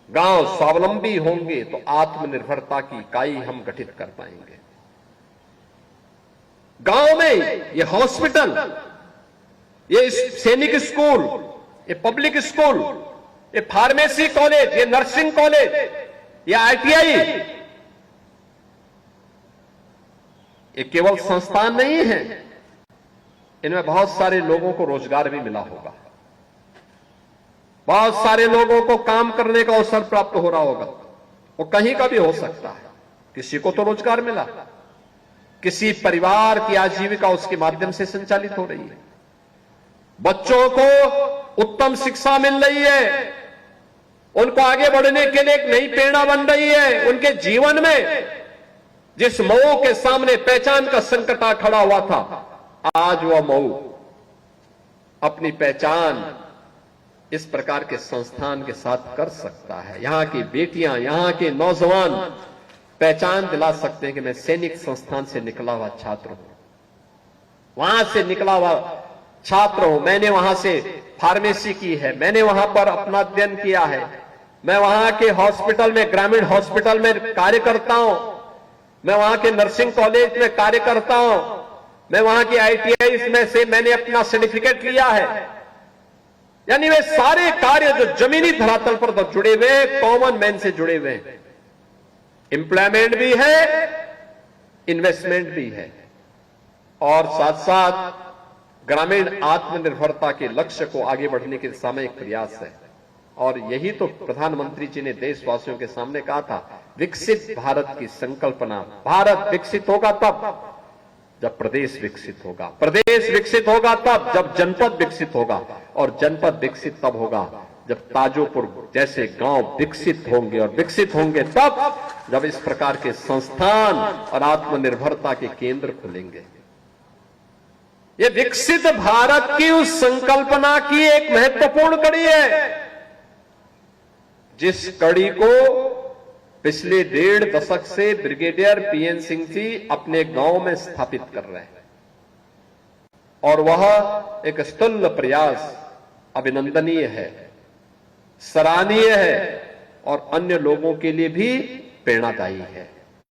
गांव स्वावलंबी होंगे तो आत्मनिर्भरता की इकाई हम गठित कर पाएंगे। गांव में ये हॉस्पिटल, ये सैनिक स्कूल, ये पब्लिक स्कूल, ये फार्मेसी कॉलेज, ये नर्सिंग कॉलेज, ये आईटीआई, ये केवल संस्थान नहीं है, इनमें बहुत सारे लोगों को रोजगार भी मिला होगा, बहुत सारे लोगों को काम करने का अवसर प्राप्त हो रहा होगा। वो कहीं का भी हो सकता है, किसी को तो रोजगार मिला, किसी परिवार की आजीविका उसके माध्यम से संचालित हो रही है, बच्चों को उत्तम शिक्षा मिल रही है, उनको आगे बढ़ने के लिए एक नई प्रेरणा बन रही है। उनके जीवन में जिस मऊ के सामने पहचान का संकट आ खड़ा हुआ था, आज वह मऊ अपनी पहचान इस प्रकार के संस्थान के साथ कर सकता है। यहां की बेटियां, यहां के नौजवान पहचान दिला सकते हैं कि मैं सैनिक संस्थान से निकला हुआ छात्र हूं, वहां से निकला हुआ छात्र हूं, मैंने वहां से फार्मेसी की है, मैंने वहां पर अपना अध्ययन किया है, मैं वहां के हॉस्पिटल में, ग्रामीण हॉस्पिटल में कार्य करता हूं, मैं वहां के नर्सिंग कॉलेज में कार्य करता हूं, मैं वहां की आईटीआई में से मैंने अपना सर्टिफिकेट लिया है। यानी वे सारे कार्य जो जमीनी धरातल पर तो जुड़े हुए, कॉमन मैन से जुड़े हुए, एम्प्लॉयमेंट भी है, इन्वेस्टमेंट भी है, और साथ साथ ग्रामीण आत्मनिर्भरता के लक्ष्य को आगे बढ़ने के दिशा में एक प्रयास है। और यही तो प्रधानमंत्री जी ने देशवासियों के सामने कहा था, विकसित भारत की संकल्पना। भारत विकसित होगा तब जब प्रदेश विकसित होगा, प्रदेश विकसित होगा तब जब जनपद विकसित होगा, और जनपद विकसित तब होगा जब ताजोपुर जैसे गांव विकसित होंगे, और विकसित होंगे तब जब इस प्रकार के संस्थान और आत्मनिर्भरता के केंद्र खुलेंगे। ये विकसित भारत की उस संकल्पना की एक महत्वपूर्ण कड़ी है, जिस कड़ी को पिछले 1.5 दशक से ब्रिगेडियर पीएन सिंह जी अपने गांव में स्थापित कर रहे हैं, और वह एक स्तुल्य प्रयास अभिनंदनीय है, सराहनीय है, और अन्य लोगों के लिए भी प्रेरणादायी है।